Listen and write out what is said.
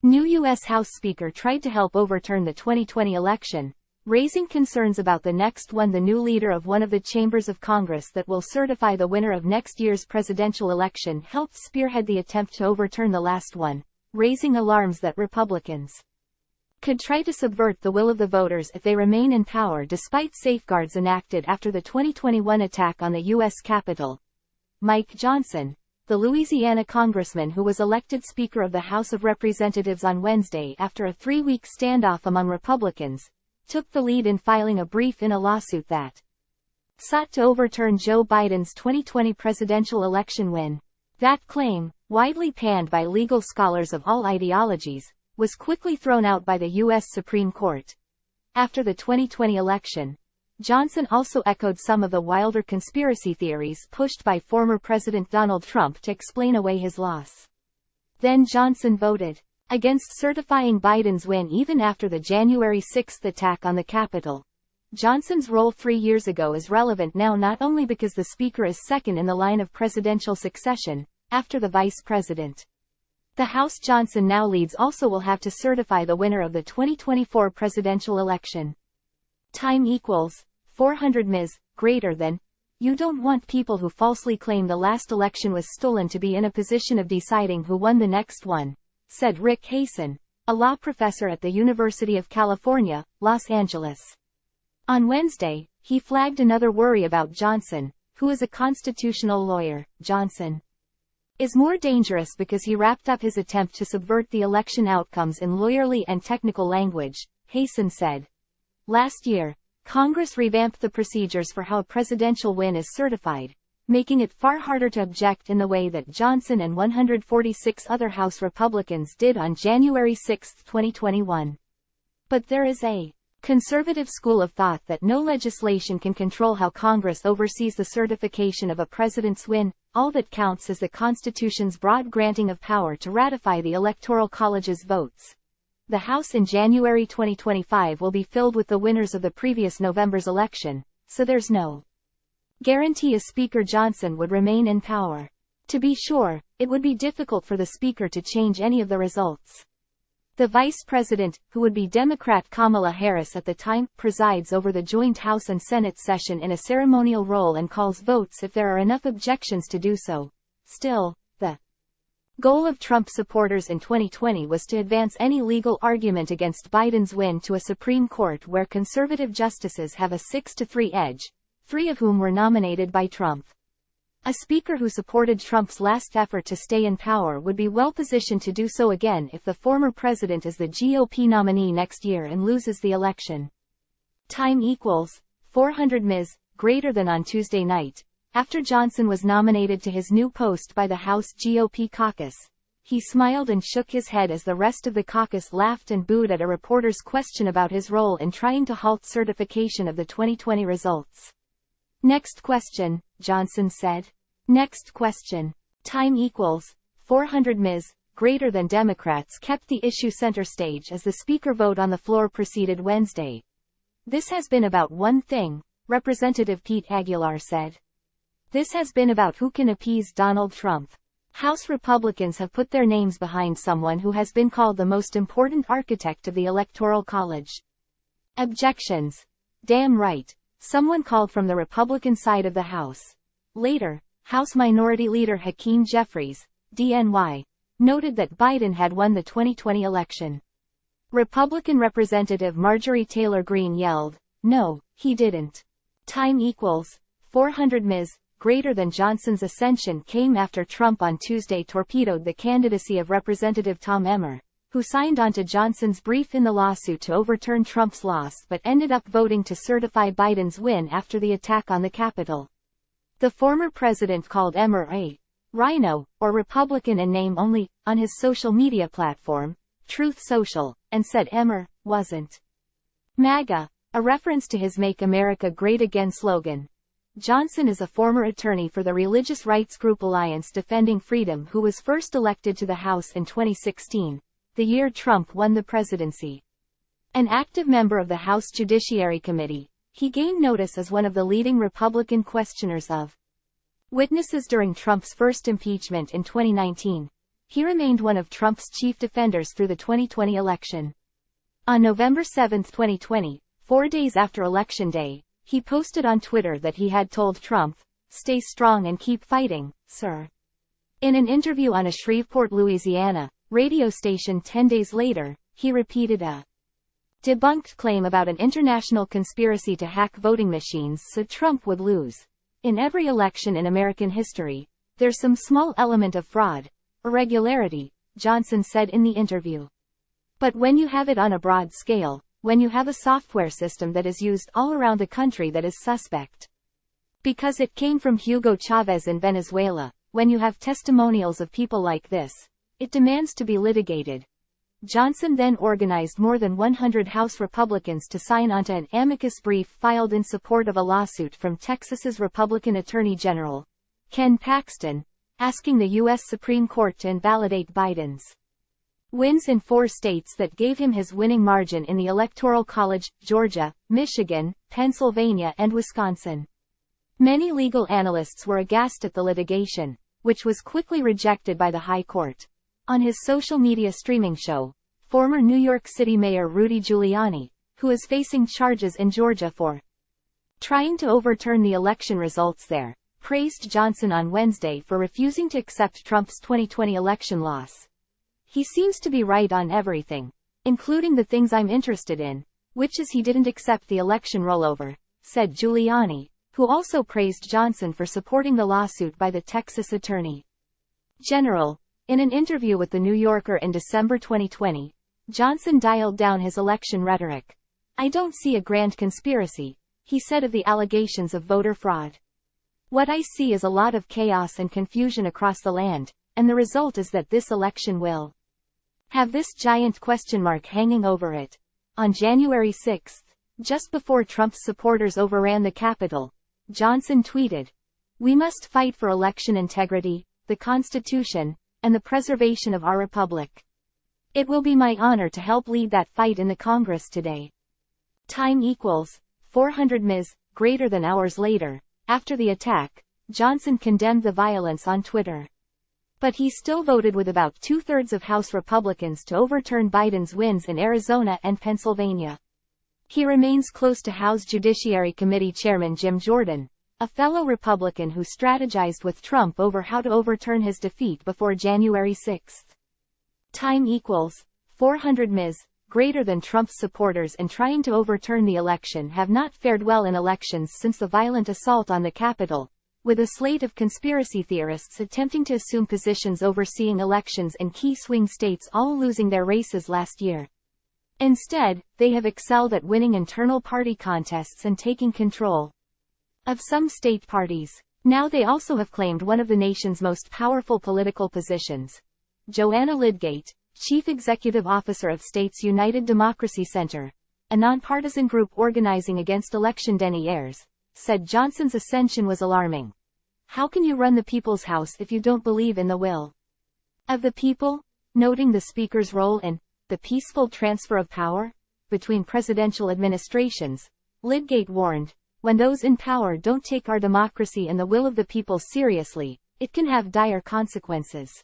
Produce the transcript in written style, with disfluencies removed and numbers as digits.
New U.S. House Speaker tried to help overturn the 2020 election, raising concerns about the next one. The new leader of one of the chambers of Congress that will certify the winner of next year's presidential election helped spearhead the attempt to overturn the last one, raising alarms that Republicans could try to subvert the will of the voters if they remain in power despite safeguards enacted after the 2021 attack on the U.S. Capitol. Mike Johnson, the Louisiana congressman who was elected Speaker of the House of Representatives on Wednesday after a 3-week standoff among Republicans, took the lead in filing a brief in a lawsuit that sought to overturn Joe Biden's 2020 presidential election win. That claim, widely panned by legal scholars of all ideologies, was quickly thrown out by the U.S. Supreme Court. After the 2020 election, Johnson also echoed some of the wilder conspiracy theories pushed by former President Donald Trump to explain away his loss. Then Johnson voted against certifying Biden's win even after the January 6 attack on the Capitol. Johnson's role 3 years ago is relevant now not only because the Speaker is second in the line of presidential succession, after the Vice President. The House Johnson now leads also will have to certify the winner of the 2024 presidential election. Time equals 400 ms, greater than. You don't want people who falsely claim the last election was stolen to be in a position of deciding who won the next one, said Rick Hasen, a law professor at the University of California, Los Angeles. On Wednesday, he flagged another worry about Johnson, who is a constitutional lawyer. Johnson is more dangerous because he wrapped up his attempt to subvert the election outcomes in lawyerly and technical language, Hasen said. Last year, Congress revamped the procedures for how a presidential win is certified, making it far harder to object in the way that Johnson and 146 other House Republicans did on January 6, 2021. But there is a conservative school of thought that no legislation can control how Congress oversees the certification of a president's win. All that counts is the Constitution's broad granting of power to ratify the Electoral College's votes. The House in January 2025 will be filled with the winners of the previous November's election, so there's no guarantee a Speaker Johnson would remain in power. To be sure, it would be difficult for the Speaker to change any of the results. The Vice President, who would be Democrat Kamala Harris at the time, presides over the joint House and Senate session in a ceremonial role and calls votes if there are enough objections to do so. Still, the goal of Trump supporters in 2020 was to advance any legal argument against Biden's win to a Supreme Court where conservative justices have a 6-3 edge, 3 of whom were nominated by Trump. A speaker who supported Trump's last effort to stay in power would be well positioned to do so again if the former president is the GOP nominee next year and loses the election. Time equals 400 ms, greater than. On Tuesday night, after Johnson was nominated to his new post by the House GOP caucus, he smiled and shook his head as the rest of the caucus laughed and booed at a reporter's question about his role in trying to halt certification of the 2020 results. Next question, Johnson said. Next question. Time equals 400 ms, greater than. Democrats kept the issue center stage as the Speaker vote on the floor proceeded Wednesday. This has been about one thing, Representative Pete Aguilar said. This has been about who can appease Donald Trump. House Republicans have put their names behind someone who has been called the most important architect of the Electoral College. Objections. Damn right. Someone called from the Republican side of the House. Later, House Minority Leader Hakeem Jeffries, DNY, noted that Biden had won the 2020 election. Republican Representative Marjorie Taylor Greene yelled, "No, he didn't." Time equals 400 ms, greater than. Johnson's ascension came after Trump on Tuesday torpedoed the candidacy of Representative Tom Emmer, who signed on to Johnson's brief in the lawsuit to overturn Trump's loss but ended up voting to certify Biden's win after the attack on the Capitol. The former president called Emmer a rhino, or Republican in name only, on his social media platform, Truth Social, and said Emmer wasn't MAGA, a reference to his Make America Great Again slogan. Johnson is a former attorney for the religious rights group Alliance Defending Freedom who was first elected to the House in 2016, the year Trump won the presidency. An active member of the House Judiciary Committee, he gained notice as one of the leading Republican questioners of witnesses during Trump's first impeachment in 2019. He remained one of Trump's chief defenders through the 2020 election. On November 7, 2020, 4 days after Election Day, he posted on Twitter that he had told Trump, "Stay strong and keep fighting, sir." In an interview on a Shreveport, Louisiana, radio station 10 days later, he repeated a debunked claim about an international conspiracy to hack voting machines so Trump would lose. In every election in American history, there's some small element of fraud, irregularity, Johnson said in the interview. But when you have it on a broad scale, when you have a software system that is used all around the country that is suspect, because it came from Hugo Chavez in Venezuela, when you have testimonials of people like this, it demands to be litigated. Johnson then organized more than 100 House Republicans to sign onto an amicus brief filed in support of a lawsuit from Texas's Republican Attorney General, Ken Paxton, asking the U.S. Supreme Court to invalidate Biden's wins in 4 states that gave him his winning margin in the Electoral College: Georgia, Michigan, Pennsylvania and Wisconsin. Many legal analysts were aghast at the litigation, which was quickly rejected by the High Court. On his social media streaming show, former New York City Mayor Rudy Giuliani, who is facing charges in Georgia for trying to overturn the election results there, praised Johnson on Wednesday for refusing to accept Trump's 2020 election loss. "He seems to be right on everything, including the things I'm interested in, which is he didn't accept the election rollover," said Giuliani, who also praised Johnson for supporting the lawsuit by the Texas Attorney General. In an interview with The New Yorker in December 2020, Johnson dialed down his election rhetoric. "I don't see a grand conspiracy," he said of the allegations of voter fraud. "What I see is a lot of chaos and confusion across the land, and the result is that this election will have this giant question mark hanging over it." On January 6, just before Trump's supporters overran the Capitol, Johnson tweeted, "We must fight for election integrity, the Constitution, and the preservation of our republic. It will be my honor to help lead that fight in the Congress today." Time equals 400 ms. Greater than hours later, after the attack, Johnson condemned the violence on Twitter. But he still voted with about 2/3 of House Republicans to overturn Biden's wins in Arizona and Pennsylvania. He remains close to House Judiciary Committee Chairman Jim Jordan, a fellow Republican who strategized with Trump over how to overturn his defeat before January 6. Time equals 400 ms. Greater than Trump's supporters in trying to overturn the election have not fared well in elections since the violent assault on the Capitol, with a slate of conspiracy theorists attempting to assume positions overseeing elections in key swing states all losing their races last year. Instead, they have excelled at winning internal party contests and taking control of some state parties. Now they also have claimed one of the nation's most powerful political positions. Joanna Lidgate, Chief Executive Officer of States United Democracy Center, a nonpartisan group organizing against election deniers, said Johnson's ascension was alarming. "How can you run the people's house if you don't believe in the will of the people?" Noting the speaker's role in the peaceful transfer of power between presidential administrations, Lidgate warned, "When those in power don't take our democracy and the will of the people seriously, it can have dire consequences."